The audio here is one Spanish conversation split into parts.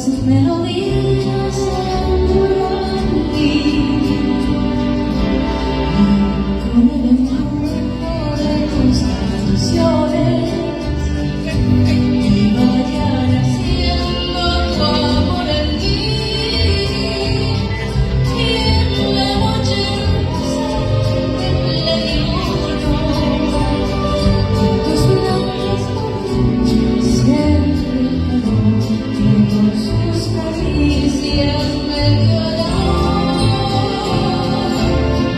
sus melodías en ti, con el enjambre de tus canciones, y vayan haciendo tu amor en mí, y en la noche hermosa le dibujo tus labios siempre que con sus caricias me guiarán.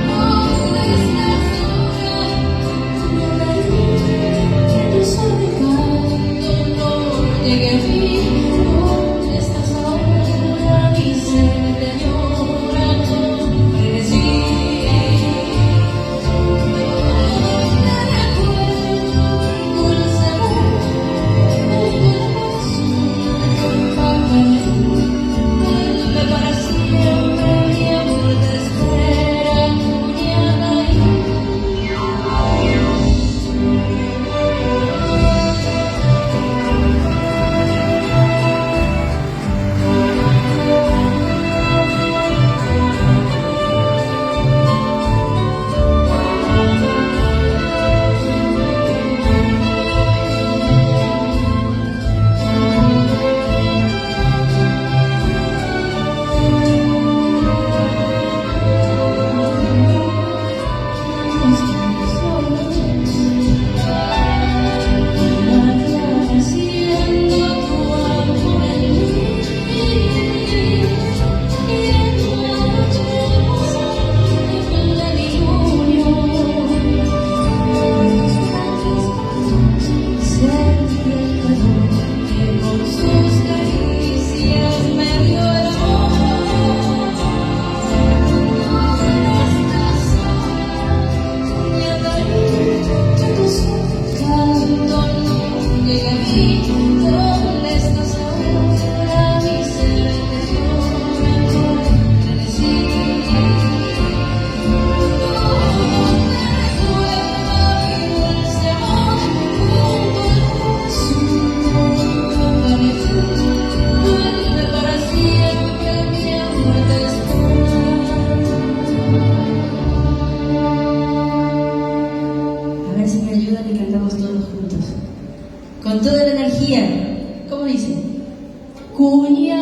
¿Dónde estás ahora? Que tu suave canto no llegue a mí. ¿Dónde estás ahora? Mi ser te añora con frenesí. ¿Dónde estás ahora? Mi ser te llora con frenesí. ¿Dónde recuerda mi dulce amor junto al corazón? Duerme para siempre, mi amor te espera. A ver si me ayudan y cantamos todos juntos. Con toda la energía, ¿cómo dice? Cuña.